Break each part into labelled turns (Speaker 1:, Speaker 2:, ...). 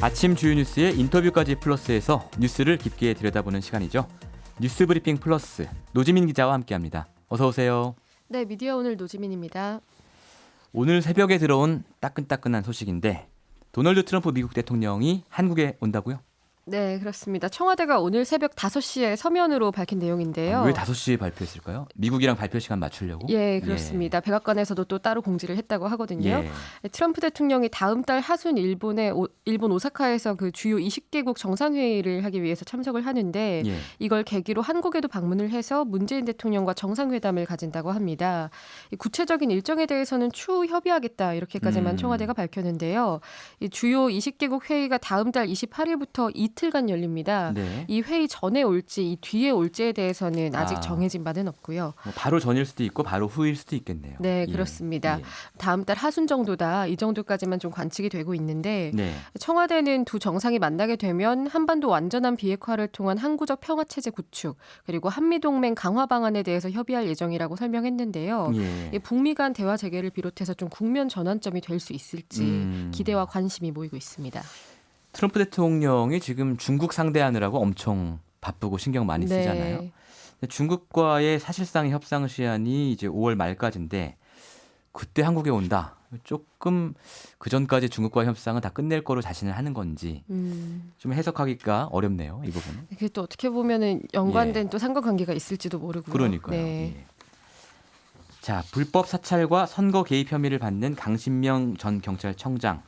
Speaker 1: 아침 주요 뉴스에 인터뷰까지 플러스해서 뉴스를 깊게 들여다보는 시간이죠. 뉴스 브리핑 플러스 노지민 기자와 함께합니다. 어서 오세요.
Speaker 2: 네, 미디어 오늘 노지민입니다.
Speaker 1: 오늘 새벽에 들어온 따끈따끈한 소식인데 도널드 트럼프 미국 대통령이 한국에 온다고요?
Speaker 2: 네, 그렇습니다. 청와대가 오늘 새벽 5시에 서면으로 밝힌 내용인데요.
Speaker 1: 왜 5시에 발표했을까요? 미국이랑 발표 시간 맞추려고?
Speaker 2: 예, 그렇습니다. 백악관에서도 또 따로 공지를 했다고 하거든요.
Speaker 1: 예.
Speaker 2: 트럼프 대통령이 다음 달 하순 일본 오사카에서 그 주요 20개국 정상회의를 하기 위해서 참석을 하는데
Speaker 1: 예.
Speaker 2: 이걸 계기로 한국에도 방문을 해서 문재인 대통령과 정상회담을 가진다고 합니다. 이 구체적인 일정에 대해서는 추후 협의하겠다 이렇게까지만 청와대가 밝혔는데요. 이 주요 20개국 회의가 다음 달 28일부터 이틀간 열립니다.
Speaker 1: 네.
Speaker 2: 이 회의 전에 올지 이 뒤에 올지에 대해서는 아직 정해진 바는 없고요.
Speaker 1: 뭐 바로 전일 수도 있고 바로 후일 수도 있겠네요.
Speaker 2: 네,
Speaker 1: 예.
Speaker 2: 그렇습니다.
Speaker 1: 예.
Speaker 2: 다음 달 하순 정도다. 이 정도까지만 좀 관측이 되고 있는데
Speaker 1: 네.
Speaker 2: 청와대는 두 정상이 만나게 되면 한반도 완전한 비핵화를 통한 항구적 평화체제 구축 그리고 한미동맹 강화 방안에 대해서 협의할 예정이라고 설명했는데요.
Speaker 1: 예.
Speaker 2: 이 북미 간 대화 재개를 비롯해서 좀 국면 전환점이 될 수 있을지 기대와 관심이 모이고 있습니다.
Speaker 1: 트럼프 대통령이 지금 중국 상대하느라고 엄청 바쁘고 신경 많이 쓰잖아요.
Speaker 2: 네.
Speaker 1: 근데 중국과의 사실상의 협상 시한이 이제 5월 말까지인데 그때 한국에 온다. 조금 그 전까지 중국과 협상은 다 끝낼 거로 자신을 하는 건지 좀 해석하기가 어렵네요. 이 부분은.
Speaker 2: 이게 또 어떻게 보면은 연관된 또 상관관계가 있을지도 모르고요.
Speaker 1: 그러니까요.
Speaker 2: 네.
Speaker 1: 예. 자, 불법 사찰과 선거 개입 혐의를 받는 강신명 전 경찰청장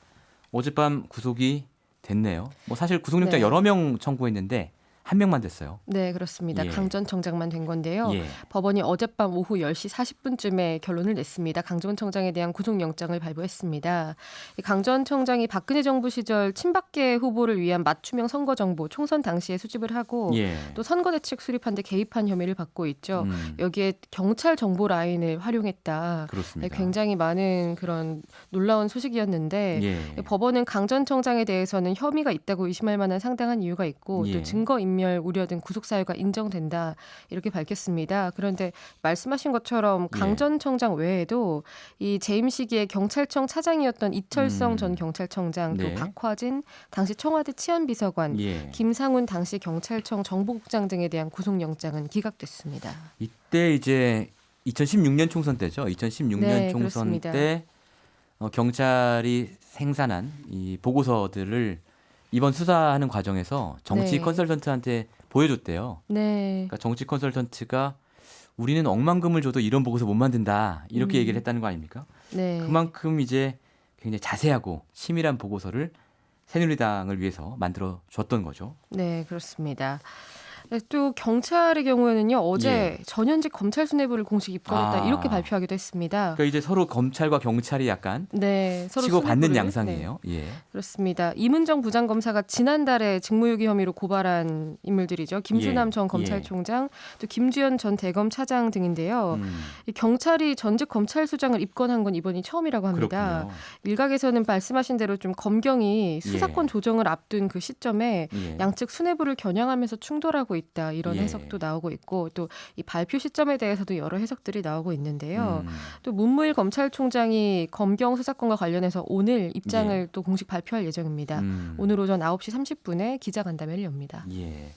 Speaker 1: 어젯밤 구속이 됐네요. 뭐 사실 구속영장
Speaker 2: 네.
Speaker 1: 여러 명 청구했는데 한 명만 됐어요.
Speaker 2: 네, 그렇습니다.
Speaker 1: 예.
Speaker 2: 강 전 청장만 된 건데요.
Speaker 1: 예.
Speaker 2: 법원이 어젯밤 오후 10시 40분쯤에 결론을 냈습니다. 강 전 청장에 대한 구속영장을 발부했습니다. 강 전 청장이 박근혜 정부 시절 친박계 후보를 위한 맞춤형 선거 정보 총선 당시에 수집을 하고
Speaker 1: 예.
Speaker 2: 또 선거대책 수립한 데 개입한 혐의를 받고 있죠. 여기에 경찰 정보 라인을 활용했다.
Speaker 1: 그렇습니다.
Speaker 2: 네, 굉장히 많은 그런 놀라운 소식이었는데
Speaker 1: 예.
Speaker 2: 법원은 강 전 청장에 대해서는 혐의가 있다고 의심할 만한 상당한 이유가 있고
Speaker 1: 예.
Speaker 2: 또 증거인멸 우려 등 구속 사유가 인정된다 이렇게 밝혔습니다. 그런데 말씀하신 것처럼 강 전 청장 외에도 이 재임 시기에 경찰청 차장이었던 이철성 전 경찰청장 또
Speaker 1: 네.
Speaker 2: 박화진 당시 청와대 치안비서관
Speaker 1: 예.
Speaker 2: 김상훈 당시 경찰청 정보국장 등에 대한 구속영장은 기각됐습니다.
Speaker 1: 이때 이제 2016년 총선 때죠. 2016년
Speaker 2: 네,
Speaker 1: 총선
Speaker 2: 그렇습니다.
Speaker 1: 때 경찰이 생산한 이 보고서들을 이번 수사하는 과정에서 정치
Speaker 2: 네.
Speaker 1: 컨설턴트한테 보여줬대요.
Speaker 2: 네.
Speaker 1: 그러니까 정치 컨설턴트가 우리는 억만금을 줘도 이런 보고서 못 만든다 이렇게 얘기를 했다는 거 아닙니까?
Speaker 2: 네.
Speaker 1: 그만큼 이제 굉장히 자세하고 치밀한 보고서를 새누리당을 위해서 만들어 줬던 거죠.
Speaker 2: 네, 그렇습니다. 네, 또 경찰의 경우에는요 어제 전현직 검찰 수뇌부를 공식 입건했다 이렇게 발표하기도 했습니다.
Speaker 1: 그러니까 이제 서로 검찰과 경찰이 약간
Speaker 2: 네, 서로
Speaker 1: 치고받는
Speaker 2: 수뇌부를,
Speaker 1: 양상이에요. 예.
Speaker 2: 그렇습니다. 이문정 부장검사가 지난달에 직무유기 혐의로 고발한 인물들이죠. 김수남
Speaker 1: 예.
Speaker 2: 전 검찰총장, 또 김주현 전 대검 차장 등인데요.
Speaker 1: 음,
Speaker 2: 이 경찰이 전직 검찰수장을 입건한 건 이번이 처음이라고 합니다.
Speaker 1: 그렇군요.
Speaker 2: 일각에서는 말씀하신 대로 좀 검경이 수사권 조정을 앞둔 그 시점에
Speaker 1: 예.
Speaker 2: 양측 수뇌부를 겨냥하면서 충돌하고 있다 이런
Speaker 1: 예.
Speaker 2: 해석도 나오고 있고 또 이 발표 시점에 대해서도 여러 해석들이 나오고 있는데요.
Speaker 1: 음,
Speaker 2: 또 문무일 검찰총장이 검경 수사권과 관련해서 오늘 입장을 또 공식 발표할 예정입니다. 오늘 오전 9시 30분에 기자간담회를 엽니다.
Speaker 1: 예.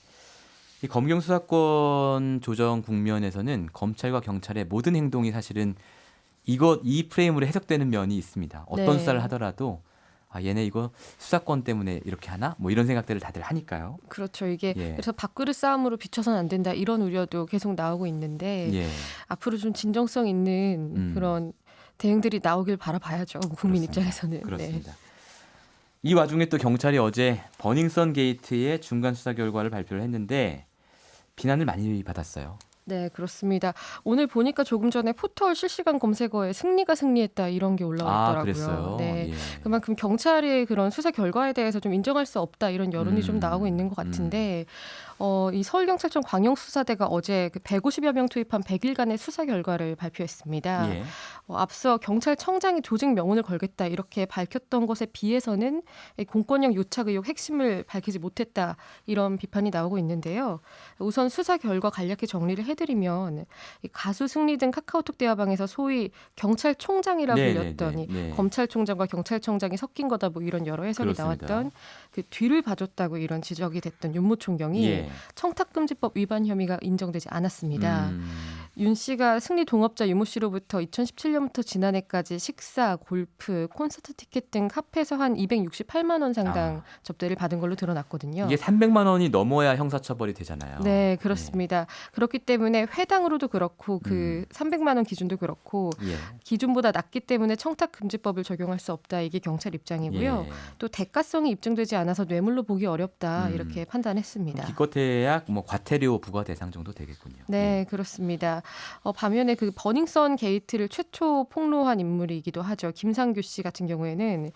Speaker 1: 이 검경 수사권 조정 국면에서는 검찰과 경찰의 모든 행동이 사실은 이 프레임으로 해석되는 면이 있습니다. 어떤
Speaker 2: 네.
Speaker 1: 수사를 하더라도 아, 얘네 이거 수사권 때문에 이렇게 하나? 뭐 이런 생각들을 다들 하니까요.
Speaker 2: 그렇죠. 이게
Speaker 1: 예.
Speaker 2: 그래서 밥그릇 싸움으로 비춰서는 안 된다 이런 우려도 계속 나오고 있는데
Speaker 1: 예.
Speaker 2: 앞으로 좀 진정성 있는 그런 대응들이 나오길 바라봐야죠. 국민
Speaker 1: 그렇습니다.
Speaker 2: 입장에서는. 네.
Speaker 1: 그렇습니다. 이 와중에 또 경찰이 어제 버닝썬 게이트의 중간 수사 결과를 발표를 했는데 비난을 많이 받았어요.
Speaker 2: 네, 그렇습니다. 오늘 보니까 조금 전에 포털 실시간 검색어에 승리가 승리했다 이런 게 올라왔더라고요.
Speaker 1: 아, 그랬어요.
Speaker 2: 네.
Speaker 1: 예.
Speaker 2: 그만큼 경찰의 그런 수사 결과에 대해서 좀 인정할 수 없다 이런 여론이 좀 나오고 있는 것 같은데 이 서울경찰청 광역수사대가 어제 그 150여 명 투입한 100일간의 수사 결과를 발표했습니다.
Speaker 1: 예.
Speaker 2: 앞서 경찰청장이 조직 명운을 걸겠다 이렇게 밝혔던 것에 비해서는 이 공권력 유착 의혹 핵심을 밝히지 못했다 이런 비판이 나오고 있는데요. 우선 수사 결과 간략히 정리를 해드리면 이 가수 승리 등 카카오톡 대화방에서 소위 경찰총장이라 불렸던 이 검찰총장과 경찰청장이 섞인 거다 뭐 이런 여러 해석이
Speaker 1: 그렇습니다.
Speaker 2: 나왔던 그 뒤를 봐줬다고 이런 지적이 됐던 윤모 총경이 청탁금지법 위반 혐의가 인정되지 않았습니다. 윤 씨가 승리 동업자 유모 씨로부터 2017년부터 지난해까지 식사, 골프, 콘서트 티켓 등 합해서 한 268만 원 상당 접대를 받은 걸로 드러났거든요.
Speaker 1: 이게 300만 원이 넘어야 형사처벌이 되잖아요.
Speaker 2: 네, 그렇습니다. 그렇기 때문에 회당으로도 그렇고 그 300만 원 기준도 그렇고 기준보다 낮기 때문에 청탁금지법을 적용할 수 없다. 이게 경찰 입장이고요. 또 대가성이 입증되지 않아서 뇌물로 보기 어렵다. 이렇게 판단했습니다.
Speaker 1: 기껏해야 뭐 과태료 부과 대상 정도 되겠군요.
Speaker 2: 네, 그렇습니다. 반면에 그 버닝썬 게이트를 최초 폭로한 인물이기도 하죠. 김상규 씨 같은 경우에는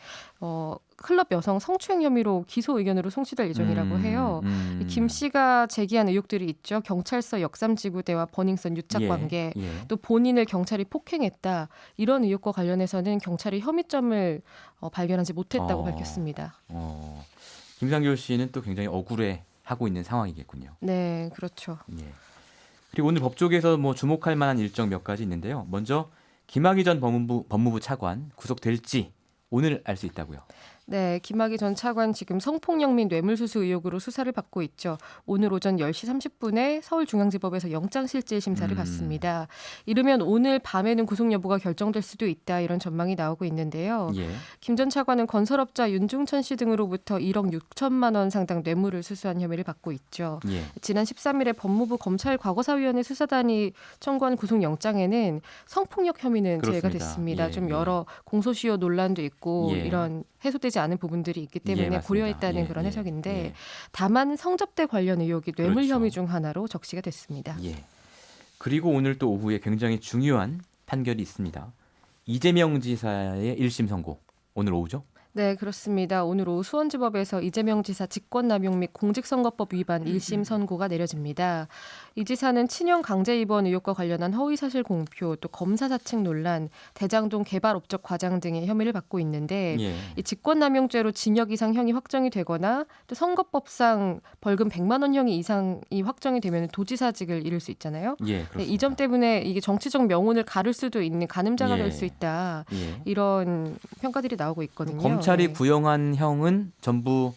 Speaker 2: 클럽 여성 성추행 혐의로 기소 의견으로 송치될 예정이라고 해요. 김 씨가 제기한 의혹들이 있죠. 경찰서 역삼지구대와 버닝썬 유착 관계, 또 본인을 경찰이 폭행했다. 이런 의혹과 관련해서는 경찰이 혐의점을 발견하지 못했다고 밝혔습니다.
Speaker 1: 김상규 씨는 또 굉장히 억울해하고 있는 상황이겠군요.
Speaker 2: 네, 그렇죠.
Speaker 1: 그리고 오늘 법조계에서 뭐 주목할 만한 일정 몇 가지 있는데요. 먼저 김학의 전 법무부 차관 구속될지 오늘 알 수 있다고요.
Speaker 2: 네, 김학의 전 차관 지금 성폭력 및 뇌물수수 의혹으로 수사를 받고 있죠. 오늘 오전 10시 30분에 서울중앙지법에서 영장실질 심사를 받습니다. 이르면 오늘 밤에는 구속 여부가 결정될 수도 있다 이런 전망이 나오고 있는데요. 김 전 차관은 건설업자 윤중천 씨 등으로부터 1억 6천만 원 상당 뇌물을 수수한 혐의를 받고 있죠. 지난 13일에 법무부 검찰과거사위원회 수사단이 청구한 구속영장에는 성폭력 혐의는 제외가 됐습니다. 좀 여러 공소시효 논란도 있고 이런 해소되지 않은 부분들이 있기 때문에 고려했다는 그런 해석인데 다만 성접대 관련 의혹이 뇌물 혐의 중 하나로 적시가 됐습니다.
Speaker 1: 그리고 오늘 또 오후에 굉장히 중요한 판결이 있습니다. 이재명 지사의 1심 선고 오늘 오후죠?
Speaker 2: 네, 그렇습니다. 오늘 오후 수원지법에서 이재명 지사 직권남용 및 공직선거법 위반 1심 선고가 내려집니다. 이 지사는 친형 강제 입원 의혹과 관련한 허위사실 공표, 또 검사 사측 논란, 대장동 개발업적 과장 등의 혐의를 받고 있는데 이 직권남용죄로 징역 이상 형이 확정이 되거나 또 선거법상 벌금 100만 원형이 이상이 확정이 되면 도지사직을 잃을 수 있잖아요. 이 점 때문에 이게 정치적 명운을 가를 수도 있는 가늠자가 될 수 있다. 이런 평가들이 나오고 있거든요.
Speaker 1: 검찰이 구형한 형은 전부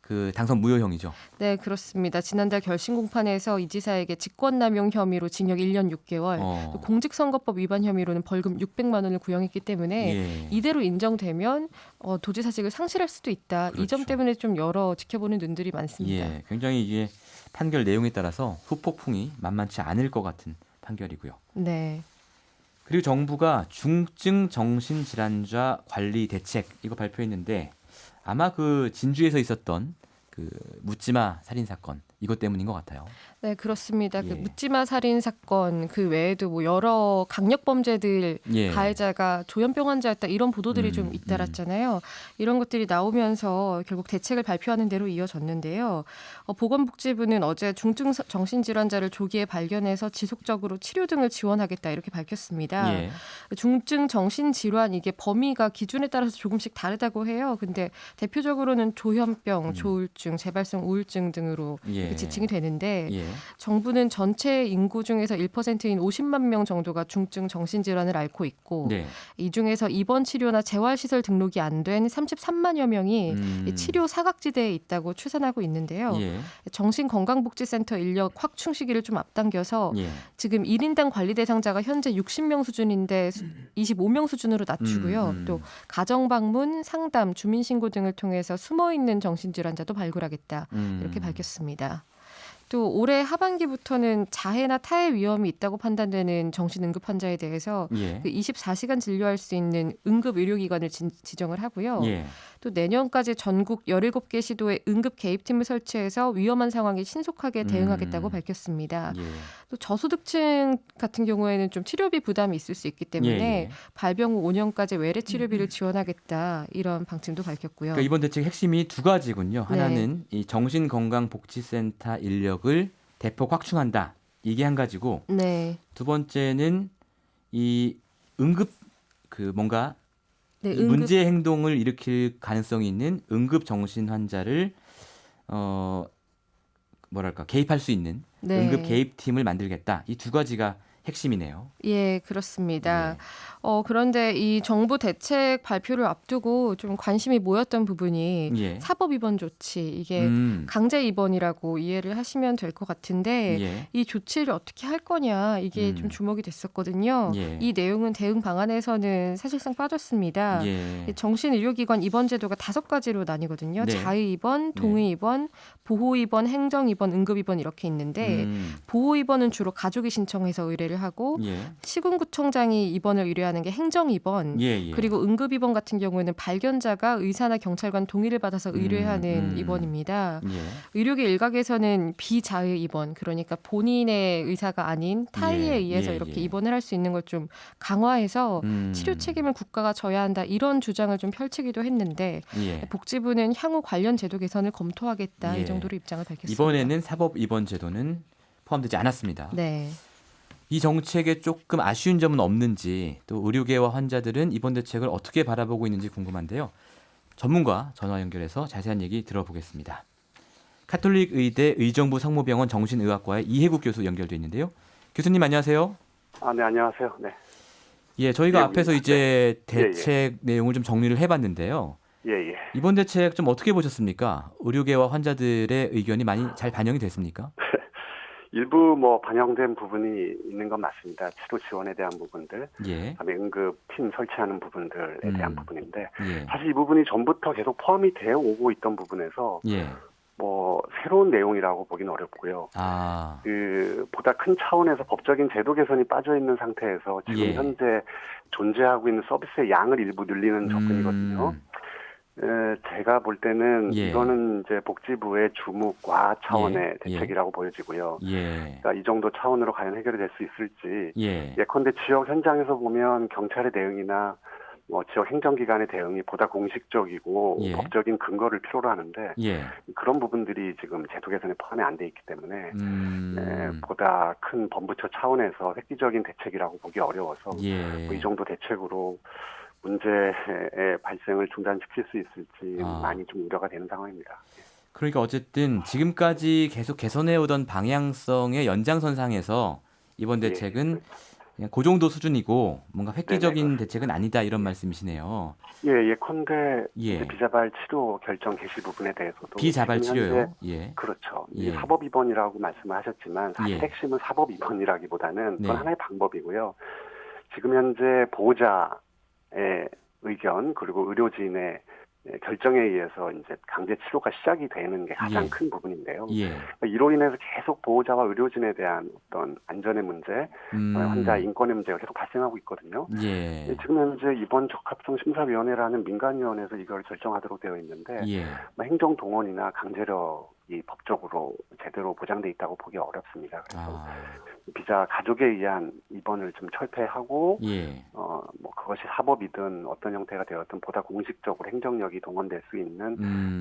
Speaker 1: 그 당선 무효형이죠.
Speaker 2: 네, 그렇습니다. 지난달 결심 공판에서 이 지사에게 직권남용 혐의로 징역 1년 6개월, 공직선거법 위반 혐의로는 벌금 600만 원을 구형했기 때문에 이대로 인정되면 도지사직을 상실할 수도 있다. 이 점 때문에 좀 여러 지켜보는 눈들이 많습니다.
Speaker 1: 굉장히 이게 판결 내용에 따라서 후폭풍이 만만치 않을 것 같은 판결이고요.
Speaker 2: 네.
Speaker 1: 그리고 정부가 중증 정신질환자 관리 대책 이거 발표했는데 아마 그 진주에서 있었던 그 묻지마 살인 사건 이것 때문인 것 같아요.
Speaker 2: 네, 그렇습니다. 그 묻지마 살인 사건 그 외에도 뭐 여러 강력 범죄들 가해자가 조현병 환자였다 이런 보도들이 좀 잇따랐잖아요. 이런 것들이 나오면서 결국 대책을 발표하는 대로 이어졌는데요. 보건복지부는 어제 중증 정신질환자를 조기에 발견해서 지속적으로 치료 등을 지원하겠다 이렇게 밝혔습니다. 중증 정신질환 이게 범위가 기준에 따라서 조금씩 다르다고 해요. 근데 대표적으로는 조현병, 조울증, 재발성 우울증 등으로 지칭이 되는데 정부는 전체 인구 중에서 1%인 50만 명 정도가 중증 정신질환을 앓고 있고 이 중에서 입원 치료나 재활시설 등록이 안 된 33만여 명이 치료 사각지대에 있다고 추산하고 있는데요. 정신건강복지센터 인력 확충 시기를 좀 앞당겨서 지금 1인당 관리 대상자가 현재 60명 수준인데 25명 수준으로 낮추고요. 또 가정방문, 상담, 주민신고 등을 통해서 숨어있는 정신질환자도 발굴하겠다 이렇게 밝혔습니다. 또 올해 하반기부터는 자해나 타해 위험이 있다고 판단되는 정신응급 환자에 대해서 그 24시간 진료할 수 있는 응급의료기관을 지정을 하고요. 또 내년까지 전국 17개 시도에 응급 개입팀을 설치해서 위험한 상황에 신속하게 대응하겠다고 밝혔습니다. 또 저소득층 같은 경우에는 좀 치료비 부담이 있을 수 있기 때문에 발병 후 5년까지 외래 치료비를 지원하겠다 이런 방침도 밝혔고요.
Speaker 1: 그러니까 이번 대책 핵심이 두 가지군요. 하나는 이 정신건강복지센터 인력을 대폭 확충한다. 이게 한 가지고 두 번째는 이 응급 그 뭔가 이 문제 행동을 일으킬 가능성이 있는 응급 정신 환자를 뭐랄까 개입할 수 있는
Speaker 2: 네.
Speaker 1: 응급 개입팀을 만들겠다. 이 두 가지가 핵심이네요.
Speaker 2: 예, 그렇습니다.
Speaker 1: 예.
Speaker 2: 그런데 이 정부 대책 발표를 앞두고 좀 관심이 모였던 부분이
Speaker 1: 예.
Speaker 2: 사법 입원 조치, 이게 강제 입원이라고 이해를 하시면 될 것 같은데
Speaker 1: 예.
Speaker 2: 이 조치를 어떻게 할 거냐 이게 좀 주목이 됐었거든요.
Speaker 1: 예.
Speaker 2: 이 내용은 대응 방안에서는 사실상 빠졌습니다.
Speaker 1: 예.
Speaker 2: 정신의료기관 입원 제도가 5가지로 나뉘거든요.
Speaker 1: 네.
Speaker 2: 자의 입원, 동의 입원, 보호 입원, 행정 입원, 응급 입원 이렇게 있는데 보호 입원은 주로 가족이 신청해서 의뢰를 하고
Speaker 1: 예.
Speaker 2: 시군구청장이 입원을 의뢰하는 게 행정 입원,
Speaker 1: 예.
Speaker 2: 그리고 응급 입원 같은 경우에는 발견자가 의사나 경찰관 동의를 받아서 의뢰하는 입원입니다.
Speaker 1: 예.
Speaker 2: 의료계 일각에서는 비자의 입원, 그러니까 본인의 의사가 아닌 타의에
Speaker 1: 예.
Speaker 2: 의해서
Speaker 1: 예.
Speaker 2: 이렇게
Speaker 1: 예.
Speaker 2: 입원을 할 수 있는 걸 좀 강화해서 치료 책임을 국가가 져야 한다 이런 주장을 좀 펼치기도 했는데
Speaker 1: 예.
Speaker 2: 복지부는 향후 관련 제도 개선을 검토하겠다
Speaker 1: 예.
Speaker 2: 이 정도로 입장을 밝혔습니다.
Speaker 1: 이번에는 사법 입원 제도는 포함되지 않았습니다.
Speaker 2: 네.
Speaker 1: 이 정책에 조금 아쉬운 점은 없는지 또 의료계와 환자들은 이번 대책을 어떻게 바라보고 있는지 궁금한데요. 전문가 전화 연결해서 자세한 얘기 들어보겠습니다. 카톨릭 의대 의정부 성모병원 정신의학과의 이해국 교수 연결돼 있는데요. 교수님 안녕하세요.
Speaker 3: 네, 안녕하세요. 네.
Speaker 1: 예, 저희가
Speaker 3: 예,
Speaker 1: 앞에서 이제 대책 내용을 좀 정리를 해봤는데요.
Speaker 3: 예.
Speaker 1: 이번 대책 좀 어떻게 보셨습니까? 의료계와 환자들의 의견이 많이 잘 반영이 됐습니까?
Speaker 3: 일부 반영된 부분이 있는 건 맞습니다. 치료 지원에 대한 부분들,
Speaker 1: 예.
Speaker 3: 그다음에 응급팀 설치하는 부분들에 대한 부분인데
Speaker 1: 예.
Speaker 3: 사실 이 부분이 전부터 계속 포함이 되어 오고 있던 부분에서
Speaker 1: 예.
Speaker 3: 새로운 내용이라고 보기는 어렵고요. 보다 큰 차원에서 법적인 제도 개선이 빠져 있는 상태에서 지금
Speaker 1: 예.
Speaker 3: 현재 존재하고 있는 서비스의 양을 일부 늘리는 접근이거든요. 제가 볼 때는
Speaker 1: 예.
Speaker 3: 이거는 이제 복지부의 주무과 차원의
Speaker 1: 예.
Speaker 3: 대책이라고 보여지고요.
Speaker 1: 예.
Speaker 3: 그러니까 이 정도 차원으로 과연 해결이 될 수 있을지.
Speaker 1: 예.
Speaker 3: 예컨대 지역 현장에서 보면 경찰의 대응이나 지역 행정기관의 대응이 보다 공식적이고
Speaker 1: 예.
Speaker 3: 법적인 근거를 필요로 하는데
Speaker 1: 예.
Speaker 3: 그런 부분들이 지금 제도 개선에 포함이 안 돼 있기 때문에 보다 큰 범부처 차원에서 획기적인 대책이라고 보기 어려워서
Speaker 1: 예.
Speaker 3: 이 정도 대책으로 문제의 발생을 중단시킬 수 있을지 많이 좀 우려가 되는 상황입니다.
Speaker 1: 그러니까 어쨌든 지금까지 계속 개선해오던 방향성의 연장선상에서 이번 대책은 그냥 그 정도 수준이고 뭔가 획기적인 대책은 아니다 이런 말씀이시네요.
Speaker 3: 예컨대
Speaker 1: 예.
Speaker 3: 비자발 치료 결정 개시 부분에 대해서도
Speaker 1: 비자발 치료요? 예.
Speaker 3: 그렇죠.
Speaker 1: 예.
Speaker 3: 사법 입원이라고 말씀을 하셨지만 사실
Speaker 1: 예.
Speaker 3: 핵심은 사법 입원이라기보다는 그건
Speaker 1: 네.
Speaker 3: 하나의 방법이고요. 지금 현재 보호자의 의견 그리고 의료진의 결정에 의해서 이제 강제 치료가 시작이 되는 게 가장
Speaker 1: 예.
Speaker 3: 큰 부분인데요.
Speaker 1: 예.
Speaker 3: 이로 인해서 계속 보호자와 의료진에 대한 어떤 안전의 문제, 환자 인권의 문제가 계속 발생하고 있거든요.
Speaker 1: 예.
Speaker 3: 지금 현재 입원 적합성 심사위원회라는 민간위원회에서 이걸 결정하도록 되어 있는데
Speaker 1: 예.
Speaker 3: 행정 동원이나 강제력이 법적으로 제대로 보장돼 있다고 보기 어렵습니다. 그래서 비자 가족에 의한 입원을 좀 철폐하고
Speaker 1: 예.
Speaker 3: 그것이 사법이든 어떤 형태가 되었든 보다 공식적으로 행정력이 동원될 수 있는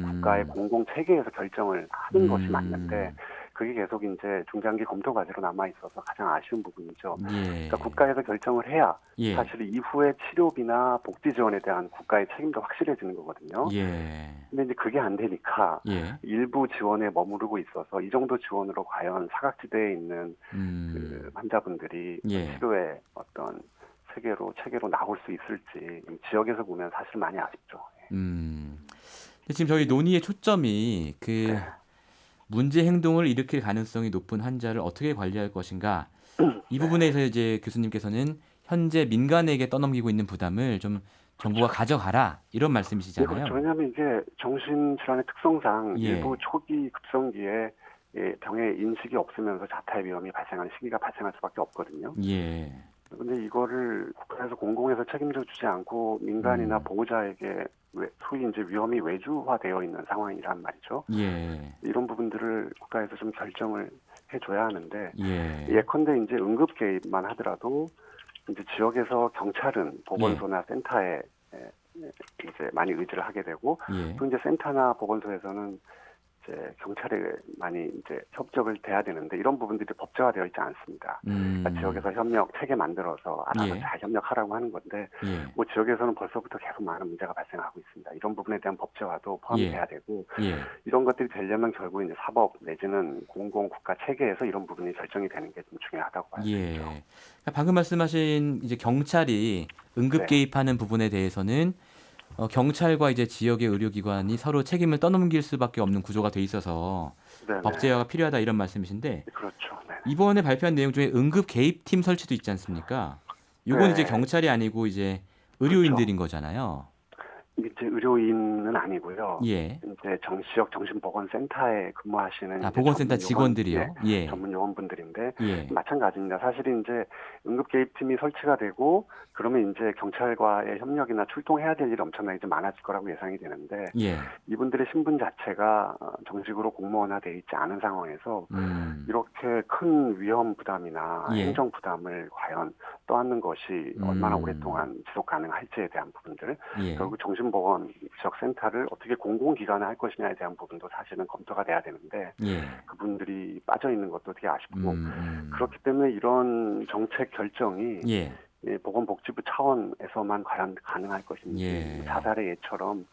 Speaker 3: 국가의 공공 체계에서 결정을 하는 것이 맞는데 그게 계속 이제 중장기 검토 과제로 남아 있어서 가장 아쉬운 부분이죠.
Speaker 1: 예.
Speaker 3: 그러니까 국가에서 결정을 해야
Speaker 1: 예.
Speaker 3: 사실 이후에 치료비나 복지 지원에 대한 국가의 책임도 확실해지는 거거든요.
Speaker 1: 예.
Speaker 3: 근데 이제 그게 안 되니까
Speaker 1: 예.
Speaker 3: 일부 지원에 머무르고 있어서 이 정도 지원으로 과연 사각지대에 있는 그 환자분들이
Speaker 1: 예.
Speaker 3: 치료의 어떤 체계로 나올 수 있을지 지역에서 보면 사실 많이 아쉽죠.
Speaker 1: 근데 지금 저희 논의의 초점이 그 문제 행동을 일으킬 가능성이 높은 환자를 어떻게 관리할 것인가 이 부분에서 이제 교수님께서는 현재 민간에게 떠넘기고 있는 부담을 좀 정부가 가져가라 이런 말씀이시잖아요.
Speaker 3: 그렇죠. 왜냐하면 이게 정신질환의 특성상
Speaker 1: 예.
Speaker 3: 일부 초기 급성기에 병의 인식이 없으면서 자타의 위험이 발생하는 시기가 발생할 수밖에 없거든요.
Speaker 1: 예.
Speaker 3: 근데 이거를 국가에서 공공에서 책임져 주지 않고 민간이나 보호자에게 소위 이제 위험이 외주화되어 있는 상황이란 말이죠.
Speaker 1: 예.
Speaker 3: 이런 부분들을 국가에서 좀 결정을 해줘야 하는데
Speaker 1: 예.
Speaker 3: 예컨대 이제 응급 개입만 하더라도 이제 지역에서 경찰은 보건소나 센터에 이제 많이 의지를 하게 되고
Speaker 1: 예.
Speaker 3: 또 이제 센터나 보건소에서는 이제 경찰에 많이 이제 협력을 돼야 되는데 이런 부분들이 법제화되어 있지 않습니다. 그러니까 지역에서 협력 체계 만들어서 알아서
Speaker 1: 예.
Speaker 3: 잘 협력하라고 하는 건데
Speaker 1: 예.
Speaker 3: 뭐 지역에서는 벌써부터 계속 많은 문제가 발생하고 있습니다. 이런 부분에 대한 법제화도 포함돼야 되고
Speaker 1: 예.
Speaker 3: 이런 것들이 되려면 결국 이제 사법 내지는 공공 국가 체계에서 이런 부분이 결정이 되는 게 좀 중요하다고 할 수
Speaker 1: 예.
Speaker 3: 있죠.
Speaker 1: 그러니까 방금 말씀하신 이제 경찰이 응급
Speaker 3: 네.
Speaker 1: 개입하는 부분에 대해서는 경찰과 이제 지역의 의료기관이 서로 책임을 떠넘길 수밖에 없는 구조가 돼 있어서
Speaker 3: 네네.
Speaker 1: 법제화가 필요하다 이런 말씀이신데
Speaker 3: 그렇죠. 네.
Speaker 1: 이번에 발표한 내용 중에 응급 개입팀 설치도 있지 않습니까? 이건
Speaker 3: 네.
Speaker 1: 이제 경찰이 아니고 이제 의료인들인 거잖아요.
Speaker 3: 이제 의료인은 아니고요.
Speaker 1: 예.
Speaker 3: 이제 지역 정신보건센터에 근무하시는 이제
Speaker 1: 보건센터
Speaker 3: 전문
Speaker 1: 직원들이요. 예.
Speaker 3: 전문 요원분들인데
Speaker 1: 예.
Speaker 3: 마찬가지입니다. 사실 이제 응급 개입팀이 설치가 되고 그러면 이제 경찰과의 협력이나 출동해야 될 일이 엄청나게 좀 많아질 거라고 예상이 되는데
Speaker 1: 예.
Speaker 3: 이분들의 신분 자체가 정식으로 공무원화되어 있지 않은 상황에서 이렇게 큰 위험 부담이나
Speaker 1: 예.
Speaker 3: 행정 부담을 과연 떠안는 것이 얼마나 오랫동안 지속 가능할지에 대한 부분들
Speaker 1: 예.
Speaker 3: 결국 정신보건 지역센터를 어떻게 공공기관화 할 것이냐에 대한 부분도 사실은 검토가 돼야 되는데
Speaker 1: 예.
Speaker 3: 그분들이 빠져 있는 것도 되게 아쉽고 그렇기
Speaker 1: 음.
Speaker 3: 때문에 이런 정책 결정이
Speaker 1: 예.
Speaker 3: 보건복지부 차원에서만 과연 가능할 것인지
Speaker 1: 예.
Speaker 3: 자살의 예처럼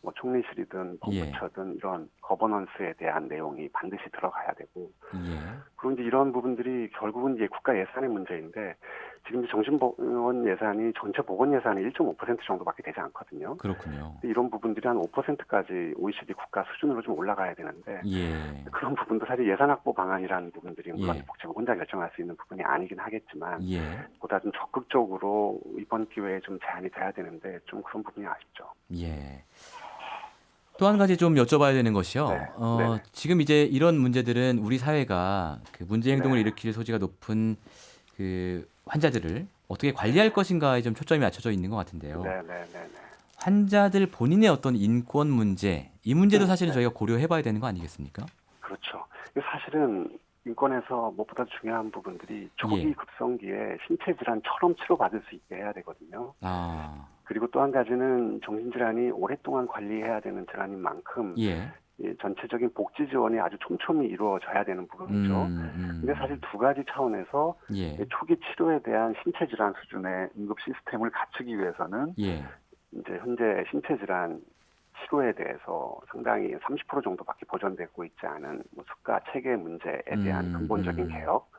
Speaker 3: 뭐 총리실이든 법무처든 이런 거버넌스에 대한 내용이 반드시 들어가야 되고
Speaker 1: 예.
Speaker 3: 그리고 이제 이런 부분들이 결국은 이제 국가 예산의 문제인데 지금 정신보건 예산이 전체 보건 예산의 1.5% 정도밖에 되지 않거든요.
Speaker 1: 그렇군요.
Speaker 3: 근데 이런 부분들이 한 5%까지 OECD 국가 수준으로 좀 올라가야 되는데
Speaker 1: 예.
Speaker 3: 그런 부분도 사실 예산 확보 방안이라는 부분들이 물론
Speaker 1: 예.
Speaker 3: 복지부 혼자 결정할 수 있는 부분이 아니긴 하겠지만
Speaker 1: 예.
Speaker 3: 보다 좀 적극적으로 이번 기회에 좀 제안이 돼야 되는데 좀 그런 부분이 아쉽죠.
Speaker 1: 예. 또 한 가지 좀 여쭤봐야 되는 것이요.
Speaker 3: 네. 네네.
Speaker 1: 지금 이제 이런 문제들은 우리 사회가 그 문제 행동을
Speaker 3: 네.
Speaker 1: 일으킬 소지가 높은 그 환자들을 어떻게 관리할 것인가에 좀 초점이 맞춰져 있는 것 같은데요.
Speaker 3: 네네네네.
Speaker 1: 환자들 본인의 어떤 인권 문제, 이 문제도 사실은
Speaker 3: 네.
Speaker 1: 저희가 고려해봐야 되는 거 아니겠습니까?
Speaker 3: 그렇죠. 이게 사실은 인권에서 무엇보다 중요한 부분들이 초기
Speaker 1: 예.
Speaker 3: 급성기에 신체 질환처럼 치료받을 수 있게 해야 되거든요.
Speaker 1: 아,
Speaker 3: 그리고 또 한 가지는 정신질환이 오랫동안 관리해야 되는 질환인 만큼
Speaker 1: 예.
Speaker 3: 이 전체적인 복지 지원이 아주 촘촘히 이루어져야 되는 부분이죠. 근데 사실 두 가지 차원에서
Speaker 1: 예.
Speaker 3: 초기 치료에 대한 신체 질환 수준의 응급 시스템을 갖추기 위해서는
Speaker 1: 예.
Speaker 3: 이제 현재 신체 질환 치료에 대해서 상당히 30% 정도밖에 보존되고 있지 않은 뭐 수가 체계 문제에 대한 근본적인 개혁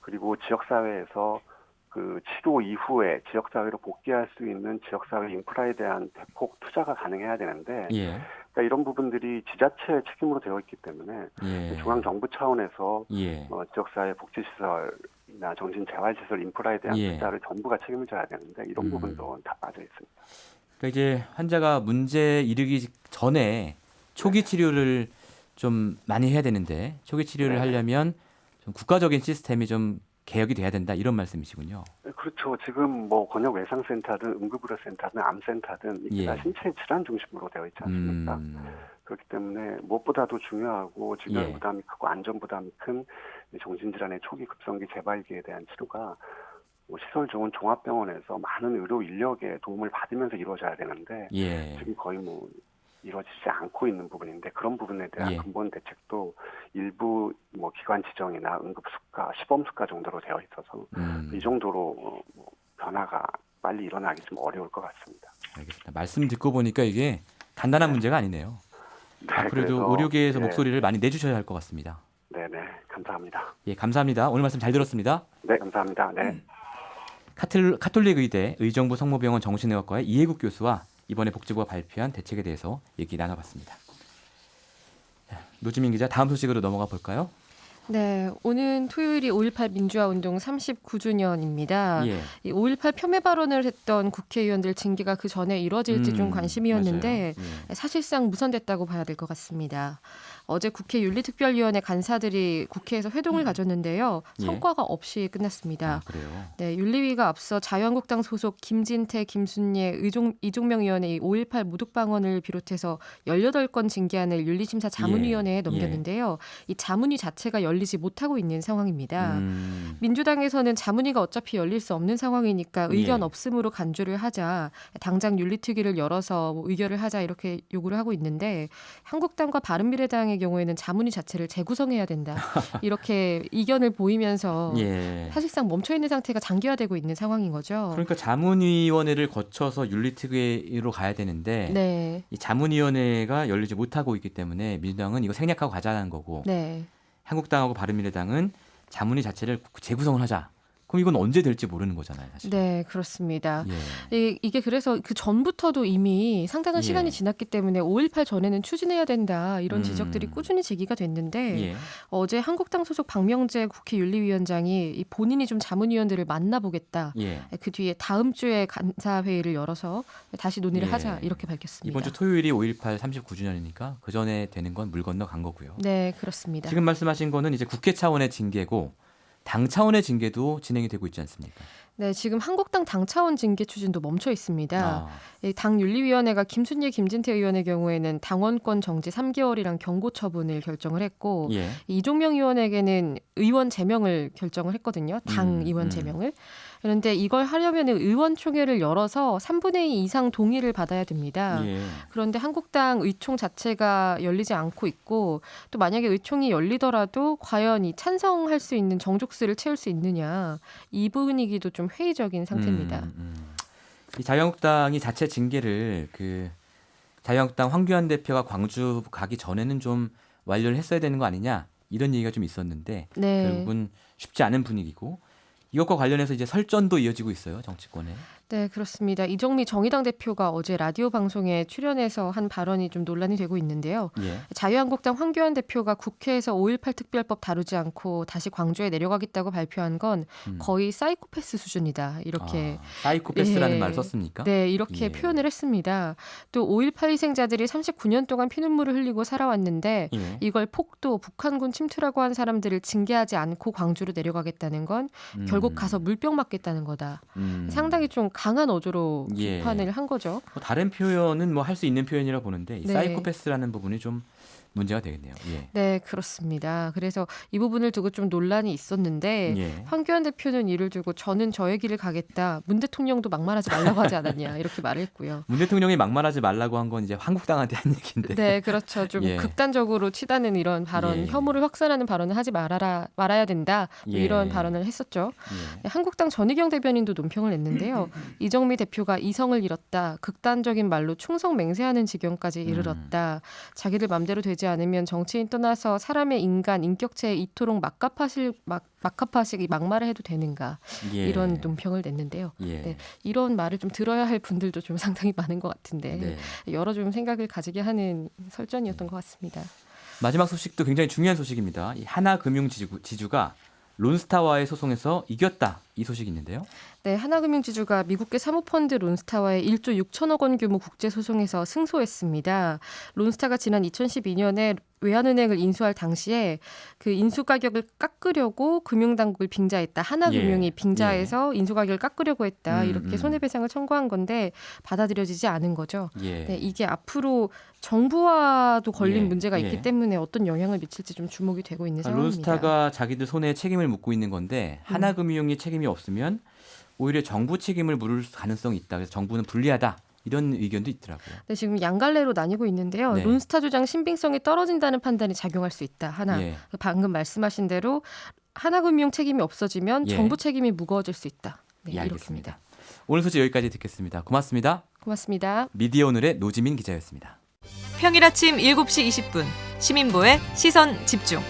Speaker 3: 그리고 지역사회에서 그 치료 이후에 지역사회로 복귀할 수 있는 지역사회 인프라에 대한 대폭 투자가 가능해야 되는데
Speaker 1: 예.
Speaker 3: 그러니까 이런 부분들이 지자체의 책임으로 되어 있기 때문에
Speaker 1: 예.
Speaker 3: 중앙정부 차원에서
Speaker 1: 예.
Speaker 3: 지역사회 복지시설이나 정신재활시설 인프라에 대한
Speaker 1: 예.
Speaker 3: 투자를 정부가 책임을 져야 되는데 이런 부분도 다 빠져 있습니다.
Speaker 1: 그러니까 이제 환자가 문제에 이르기 전에 초기 치료를 좀 많이 해야 되는데 초기 치료를
Speaker 3: 네.
Speaker 1: 하려면 좀 국가적인 시스템이 좀 개혁이 돼야 된다 이런 말씀이시군요.
Speaker 3: 그렇죠. 지금 뭐 권역 외상센터든 응급의료센터든 암센터든 이게 다
Speaker 1: 예.
Speaker 3: 신체 질환 중심으로 되어 있지 않습니까? 그렇기 때문에 무엇보다도 중요하고 질병
Speaker 1: 예.
Speaker 3: 부담이 크고 안전 부담이 큰 정신질환의 초기 급성기 재발기에 대한 치료가 뭐 시설 좋은 종합병원에서 많은 의료 인력의 도움을 받으면서 이루어져야 되는데
Speaker 1: 예.
Speaker 3: 지금 거의 뭐 이루어지지 않고 있는 부분인데 그런 부분에 대한
Speaker 1: 예.
Speaker 3: 근본 대책도 일부 뭐 기관 지정이나 응급 수가, 시범 수가 정도로 되어 있어서 이 정도로 뭐 변화가 빨리 일어나기 좀 어려울 것 같습니다.
Speaker 1: 알겠습니다. 말씀 듣고 보니까 이게 간단한 문제가 아니네요.
Speaker 3: 네,
Speaker 1: 앞으로도
Speaker 3: 그래서,
Speaker 1: 의료계에서
Speaker 3: 예.
Speaker 1: 목소리를 많이 내주셔야 할 것 같습니다.
Speaker 3: 네네, 감사합니다.
Speaker 1: 예, 감사합니다. 오늘 말씀 잘 들었습니다.
Speaker 3: 네, 감사합니다. 네.
Speaker 1: 카톨릭 의대 의정부 성모병원 정신의학과의 이해국 교수와 이번에 복지부가 발표한 대책에 대해서 얘기 나눠봤습니다. 노지민 기자, 다음 소식으로 넘어가 볼까요?
Speaker 2: 네, 오는 토요일이 5.18 민주화운동 39주년입니다.
Speaker 1: 예.
Speaker 2: 이 5.18 폄훼 발언을 했던 국회의원들 징계가 그 전에 이뤄질지 좀 관심이었는데
Speaker 1: 맞아요. 예.
Speaker 2: 사실상 무산됐다고 봐야 될 것 같습니다. 어제 국회 윤리특별위원회 간사들이 국회에서 회동을 가졌는데요.
Speaker 1: 예.
Speaker 2: 성과가 없이 끝났습니다.
Speaker 1: 아, 그래요?
Speaker 2: 네, 윤리위가 앞서 자유한국당 소속 김진태, 김순예, 이종명 의원의 5.18 모독방언을 비롯해서 18건 징계안을 윤리심사 자문위원회에 넘겼는데요. 이 자문위 자체가 열리지 못하고 있는 상황입니다. 민주당에서는 자문위가 어차피 열릴 수 없는 상황이니까 의견
Speaker 1: 예.
Speaker 2: 없음으로 간주를 하자, 당장 윤리특위를 열어서 뭐 의결을 하자 이렇게 요구를 하고 있는데 한국당과 바른미래당의 경우에는 자문위 자체를 재구성해야 된다 이렇게 이견을 보이면서
Speaker 1: 예.
Speaker 2: 사실상 멈춰있는 상태가 장기화되고 있는 상황인 거죠.
Speaker 1: 그러니까 자문위원회를 거쳐서 윤리특위로 가야 되는데
Speaker 2: 네.
Speaker 1: 이 자문위원회가 열리지 못하고 있기 때문에 민주당은 이거 생략하고 가자는 거고
Speaker 2: 네.
Speaker 1: 한국당하고 바른미래당은 자문위 자체를 재구성을 하자. 그럼 이건 언제 될지 모르는 거잖아요, 사실.
Speaker 2: 네, 그렇습니다.
Speaker 1: 예.
Speaker 2: 이게 그래서 그 전부터도 이미 상당한
Speaker 1: 예.
Speaker 2: 시간이 지났기 때문에 5.18 전에는 추진해야 된다 이런 지적들이 꾸준히 제기가 됐는데
Speaker 1: 예.
Speaker 2: 어제 한국당 소속 박명재 국회 윤리위원장이 이 본인이 좀 자문위원들을 만나보겠다.
Speaker 1: 예.
Speaker 2: 그 뒤에 다음 주에 간사회의를 열어서 다시 논의를
Speaker 1: 예.
Speaker 2: 하자 이렇게 밝혔습니다.
Speaker 1: 이번 주 토요일이 5.18 39주년이니까 그 전에 되는 건 물 건너 간 거고요.
Speaker 2: 네, 그렇습니다.
Speaker 1: 지금 말씀하신 거는 이제 국회 차원의 징계고 당 차원의 징계도 진행이 되고 있지 않습니까?
Speaker 2: 네, 지금 한국당 당 차원 징계 추진도 멈춰 있습니다.
Speaker 1: 아,
Speaker 2: 이 당 윤리위원회가 김순예, 김진태 의원의 경우에는 당원권 정지 3개월이랑 경고 처분을 결정을 했고
Speaker 1: 예.
Speaker 2: 이종명 의원에게는 의원 제명을 결정을 했거든요. 당 의원
Speaker 1: 음.
Speaker 2: 제명을. 그런데 이걸 하려면 의원총회를 열어서 3분의 2 이상 동의를 받아야 됩니다.
Speaker 1: 예.
Speaker 2: 그런데 한국당 의총 자체가 열리지 않고 있고 또 만약에 의총이 열리더라도 과연 이 찬성할 수 있는 정족수를 채울 수 있느냐 이 분위기도 좀 회의적인 상태입니다.
Speaker 1: 이 자유한국당이 자체 징계를 그 자유한국당 황교안 대표가 광주 가기 전에는 좀 완료를 했어야 되는 거 아니냐 이런 얘기가 좀 있었는데
Speaker 2: 네.
Speaker 1: 결국은 쉽지 않은 분위기고 이것과 관련해서 이제 설전도 이어지고 있어요 정치권에.
Speaker 2: 네, 그렇습니다. 이정미 정의당 대표가 어제 라디오 방송에 출연해서 한 발언이 좀 논란이 되고 있는데요.
Speaker 1: 예.
Speaker 2: 자유한국당 황교안 대표가 국회에서 5.18 특별법 다루지 않고 다시 광주에 내려가겠다고 발표한 건 거의 사이코패스 수준이다. 이렇게
Speaker 1: 사이코패스라는
Speaker 2: 예.
Speaker 1: 말을 썼습니까?
Speaker 2: 네, 이렇게
Speaker 1: 예.
Speaker 2: 표현을 했습니다. 또 5.18 희생자들이 39년 동안 피눈물을 흘리고 살아왔는데
Speaker 1: 예.
Speaker 2: 이걸 폭도 북한군 침투라고 한 사람들을 징계하지 않고 광주로 내려가겠다는 건 결국 가서 물병 맞겠다는 거다. 상당히 좀 강한 어조로
Speaker 1: 예.
Speaker 2: 비판을 한 거죠.
Speaker 1: 뭐 다른 표현은 뭐 할 수 있는 표현이라 보는데 이
Speaker 2: 네.
Speaker 1: 사이코패스라는 부분이 좀 문제가 되겠네요. 예.
Speaker 2: 네, 그렇습니다. 그래서 이 부분을 두고 좀 논란이 있었는데
Speaker 1: 예.
Speaker 2: 황교안 대표는 이를 두고 저는 저의 길을 가겠다. 문 대통령도 막말하지 말라고 하지 않았냐 이렇게 말을 했고요.
Speaker 1: 문 대통령이 막말하지 말라고 한 건 이제 한국당한테 한 얘기인데.
Speaker 2: 네, 그렇죠. 좀
Speaker 1: 예.
Speaker 2: 극단적으로 치닫는 이런 발언,
Speaker 1: 예.
Speaker 2: 혐오를 확산하는 발언을 하지 말아야 된다. 뭐
Speaker 1: 예.
Speaker 2: 이런 발언을 했었죠.
Speaker 1: 예.
Speaker 2: 네, 한국당 전희경 대변인도 논평을 냈는데요. 이정미 대표가 이성을 잃었다. 극단적인 말로 충성 맹세하는 지경까지 이르렀다. 자기들 맘대로 되지 않으면 정치인 떠나서 사람의 인간, 인격체에 이토록 막합하시기 막말을 해도 되는가.
Speaker 1: 예.
Speaker 2: 이런 논평을 냈는데요.
Speaker 1: 예.
Speaker 2: 네, 이런 말을 좀 들어야 할 분들도 좀 상당히 많은 것 같은데
Speaker 1: 네.
Speaker 2: 여러 좀 생각을 가지게 하는 설전이었던 것 같습니다.
Speaker 1: 마지막 소식도 굉장히 중요한 소식입니다. 이 하나금융지주가 론스타와의 소송에서 이겼다. 이 소식이 있는데요.
Speaker 2: 네, 하나금융지주가 미국계 사모펀드 론스타와의 1조 6천억 원 규모 국제소송에서 승소했습니다. 론스타가 지난 2012년에 외환은행을 인수할 당시에 그 인수 가격을 깎으려고 금융당국을 빙자했다. 하나금융이
Speaker 1: 예.
Speaker 2: 빙자해서 인수 가격을 깎으려고 했다. 이렇게 손해배상을 청구한 건데 받아들여지지 않은 거죠.
Speaker 1: 예.
Speaker 2: 네, 이게 앞으로 정부와도 걸린
Speaker 1: 예.
Speaker 2: 문제가 있기
Speaker 1: 예.
Speaker 2: 때문에 어떤 영향을 미칠지 좀 주목이 되고 있는 상황입니다.
Speaker 1: 론스타가 자기들 손에 책임을 묻고 있는 건데 하나금융이 책임이 없으면 오히려 정부 책임을 물을 가능성이 있다. 그래서 정부는 불리하다. 이런 의견도 있더라고요.
Speaker 2: 네, 지금 양갈래로 나뉘고 있는데요.
Speaker 1: 네.
Speaker 2: 론스타 주장 신빙성이 떨어진다는 판단이 작용할 수 있다. 하나.
Speaker 1: 예.
Speaker 2: 방금 말씀하신 대로 하나금융 책임이 없어지면
Speaker 1: 예.
Speaker 2: 정부 책임이 무거워질 수 있다. 네,
Speaker 1: 예,
Speaker 2: 이렇습니다.
Speaker 1: 알겠습니다. 오늘 소식 여기까지 듣겠습니다. 고맙습니다.
Speaker 2: 고맙습니다.
Speaker 1: 미디어 오늘의 노지민 기자였습니다.
Speaker 4: 평일 아침 7시 20분 시민보의 시선 집중.